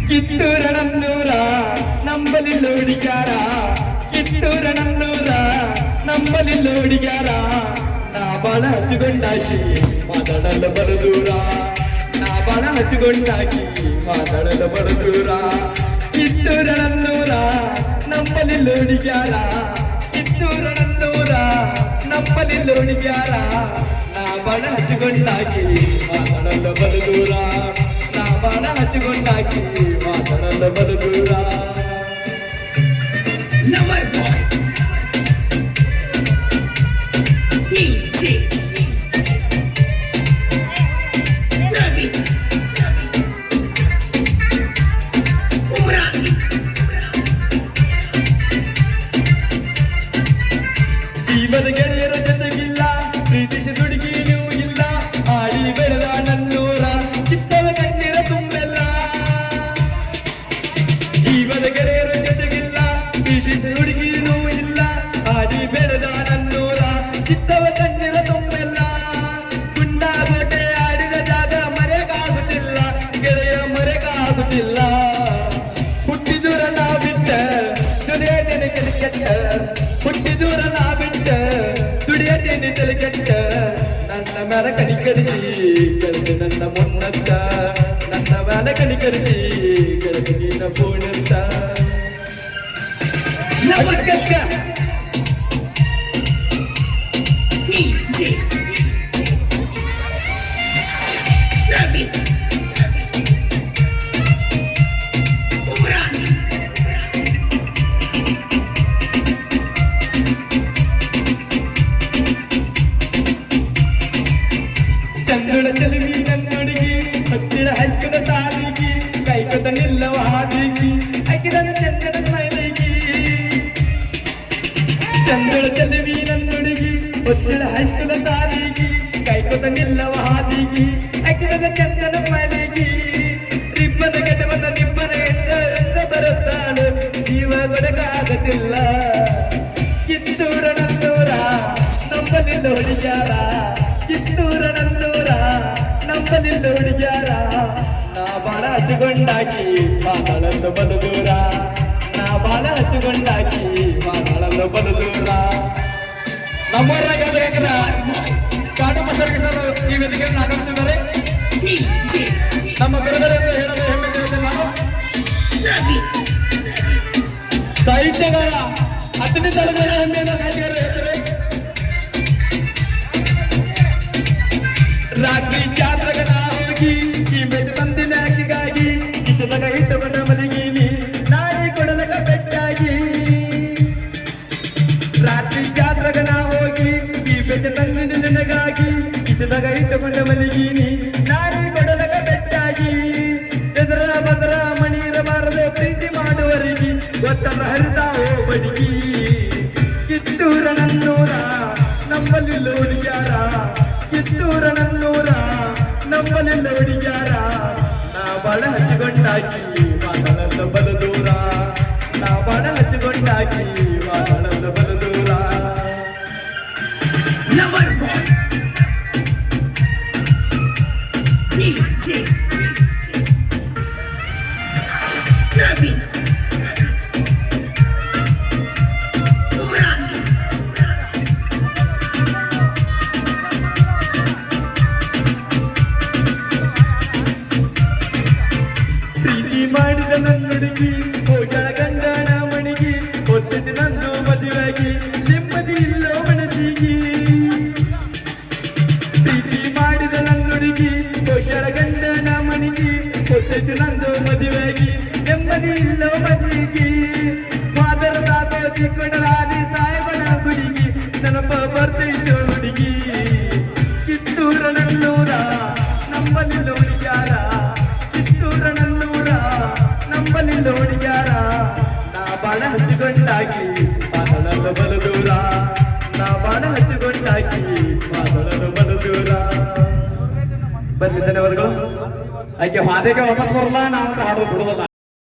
ಕಿತ್ತೂರನನ್ನೂರ ನಂಬಲಿ ಲೋಡಿಗಾರ ಕಿತ್ತೂರನನ್ನೂರ ನಂಬಲಿ ಲೋಡಿಗಾರ ನಾ ಬಾಳ ಹಚ್ಚಿಕೊಂಡಾಕಿ ಮಾತಾಡಲು ಬರದೂರ ನಾ ಬಾಳ ಹಚ್ಚಿಕೊಂಡಾಕಿ ಮಾತಾಡಲು ಬರದೂರ ಕಿತ್ತೂರನನ್ನೂರ ನಂಬಲಿ ಲೋಡಿಗಾರ ಕಿತ್ತೂರನನ್ನೂರ ನಂಬಲಿ ಲೋಡಿಗಾರ ನಾ ಬಾಳ ಹಚ್ಚಿಕೊಂಡಾಕಿ ಮಾತಾಡಲು ಬರದೂರ ನಾ ಬಾಳ ಹಚ್ಚಿಕೊಂಡಾಕಿ ಮಾತಾಡಲು ಬರದೂರ lover boy DJ Ravi Umran ಜೀವದ ಗೆಳೆಯರ ಜೊತೆಗಿಲ್ಲ ಪ್ರೀತಿಸಿ ದುಡುಗಿನೂ ಇಲ್ಲ ಆಡಿ ಬೆಳೆದ ನನ್ನೂರ ಚಿತ್ತವ ಕಣ್ಣಿರ ತುಂಬೆಲ್ಲ ಜೀವದ ಗೆಳೆಯರ ಜೊತೆಗಿಲ್ಲ ಪ್ರೀತಿಸಿ ದುಡುಗಿನೂ ಇಲ್ಲ ಆಡಿ ಬೆಳೆದ ನನ್ನೂರ ಚಿತ್ತವ ಕಣ್ಣಿರ ತುಂಬೆಲ್ಲ ಗುಂಡಾಗೋಟೆ ಆಡಿದ ಜಾಗ ಮರೆಗಾಗುತ್ತಿಲ್ಲ ಗೆಳೆಯ ಮರೆಗಾಗುತ್ತಿಲ್ಲ ಹುಟ್ಟಿದೂರ ನಾ ಬಿಟ್ಟ ದುಡಿಯದೇನೆ ಕೆಟ್ಟ ಹುಟ್ಟಿದೂರ ನಾ ಬಿಟ್ಟ ದುಡಿಯದೇನೆ ಕೆಟ್ಟ ನನ್ನ ಮ್ಯಾಲ ಕಣಿಕರಿಸಿ ಗೆಳತಿ ನನ್ನ ಮುನ್ನತ್ತ ನನ್ನ ಮ್ಯಾಲ ಕಣಿಕರಿಸಿ ಗೆಳತಿ ನಿನ್ನ ಪೂರ್ಣಂತ ಲವರ್ ಡಿಜೆ ರವಿ ಉಮ್ರಾನ್ ಚಂದ್ರಳ ಚೆಲುವಿ ನನ್ನೊಡಗಿ ಹತ್ತಿರ ಹೈಸ್ಕದ ಸಾಲಿಗಿ ಕೈಕದ ನಿಲ್ಲವ ಹಾದಿಗಿ ಅಕಿದನ ಚಂದ್ರನ ಸ್ಮೈಲಿಗಿ ಚಂದ್ರಳ ಚೆಲುವಿ ನನ್ನೊಡಗಿ ಹತ್ತಿರ ಹೈಸ್ಕದ ಸಾಲಿಗಿ ಕೈಕದ ನಿಲ್ಲವ ಹಾದಿಗಿ ಅಕಿದನ ಚಂದ್ರನ ಸ್ಮೈಲಿಗಿ ರಿಬ್ಬನ ಗೆಟವನ ನಿಬ್ಬನ ಎಂದ ಬರುತ್ತಾಳು ಜೀವ ಗೊಡಗಾಗತಿಲ್ಲ ಕಿತ್ತೂರ ನನ್ನೂರ ನಂಬಲಿ ಹುಡುಗ್ಯಾರ ಕಿತ್ತೂರ ನನ್ನೂರ ನಂಬಲಿ ಹುಡುಗ್ಯಾರ ನಾ ಬಾಳ ಹಚ್ಚಿಕೊಂಡಾಕಿ ಮಾತಾಡಲು ಬಲು ದೂರ ನಾ ಬಾಳ ಹಚ್ಚಿಕೊಂಡಾಕಿ ಮಾತಾಡಲು ಬಲು ದೂರ ನಮ್ಮೂರಾಗ ಕಾಡು ಮಸರಿಗೆ ಸರ್ ಈ ವೇದಿಕೆಯನ್ನು ಆಗಮಿಸಿದ್ದಾರೆ ಡಿಜೆ ನಮ್ಮ ಗುರುಗಳೆಂದು ಹೇಳಲು ಹೆಮ್ಮೆ ತಿಳಿಯುತ್ತೇನೆ ನಾನು ರವಿ ಸಾಹಿತ್ಯಗಾರ 10ನೇ ತರಗತಿಯ ಹೆಮ್ಮೆಯನ್ನು ಸಾಹಿತ್ಯಗಾರರು ಹೇಳ್ತಾರೆ ರಾತ್ರಿ ಜಾತ್ರಗನ ಹೋಗಿ ಕಿಂಬೆದು ತಂದಿನ ಅಕ್ಕಿಗಾಗಿ ಕಿಸದಾಗ ಇಟ್ಟುಕೊಂಡ ಮಲಗೀನಿ ನಾಯಿ ಕೊಡಲಕ ಬೆಟ್ಟಾಗಿ ರಾತ್ರಿ ಜಾತ್ರಗನ ಹೋಗಿ ಕಿಂಬೆದು ತಂದಿನ ನಿನಗಾಗಿ ಕಿಸದಾಗ ಇಟ್ಟುಕೊಂಡ ಮಲಗೀನಿ ನಾಯಿ ಕೊಡಲಕ ಬೆಟ್ಟಾಗಿ ಎದುರ ಬದರ ಮಣಿರಬಾರದೆ ಪ್ರೀತಿ ಮಾಡುವರಿಗೆ ಗೊತ್ತಲ್ಲ ಹರಿತಾವೋ ಬಡಿಗಿ ಕಿತ್ತೂರ ನನ್ನೂರ ನಮ್ಮಲ್ಲಿ ಹುಡುಗ್ಯಾರ ಕಿತ್ತೂರ ನನ್ನೂರ ನಮ್ಮಲ್ಲಿ ಹುಡುಗ್ಯಾರ ನಾ ಬಾಳ ಹಚ್ಚಿಕೊಂಡಾಕಿ ಮಾತಾಡಲು ಬಲು ದೂರ ನಾ ಬಾಳ ಹಚ್ಚಿಕೊಂಡಾಕಿ ಮಾತಾಡಲು ಬಲು ದೂರ lover boy DJ Ravi Umran ಪ್ರೀತಿ ಮಾಡಿದ ನನ್ನುಡುಗಿ ಹೋಗಳ ಗಂಡನ ಮಣಿಗಿ ಹೊತ್ತಿದ್ದು ನಂದು ಮದುವೆಯಾಗಿ ನೆಮ್ಮದಿ ಇಲ್ಲೋ ಮನಸ್ಸಿಗಿ ಪ್ರೀತಿ ಮಾಡಿದ ನನ್ನುಡುಗಿ ಹೋಗಳ ಗಂಡನ ಮಣಿಗಿ ಹೊತ್ತಿದ್ದು ನಂದು ಮದುವೆಯಾಗಿ ನೆಮ್ಮದಿ ಇಲ್ಲೋ ಮನಸ್ಸಿಗಿ ಮಾದರ ದಾತೋತಿ ಕೊಡಲಾದಿ ಸಾಯಬನ ಗುಡಿಗಿ ನೆನಪ ಬರ್ತೈತೋ ಹುಡುಗಿ ಕಿತ್ತೂರ ನನ್ನೂರ ನಮ್ಮಲ್ಲಿ ಹುಡುಗ್ಯಾರ ಕಿತ್ತೂರ ನನ್ನೂರ ನಮ್ಮಲ್ಲಿ ಹುಡುಗ್ಯಾರ ನಾ ಬಾಳ ಹಚ್ಚಿಕೊಂಡಾಕಿ ಮಾತಾಡಲು ಬಲು ದೂರ ನಾ ಬಾಳ ಹಚ್ಚಿಕೊಂಡಾಕಿ ಮಾತಾಡಲು ಬಲು ದೂರ ಬರ್ಲಿ ಧನ್ಯವಾದಗಳು ಆಕೆ ಹಾದಿಗೆ ವಾಪಸ್ ಬರಲ್ಲ ನಾವು ಹಾಡು ಬಿಡುವುದಿಲ್ಲ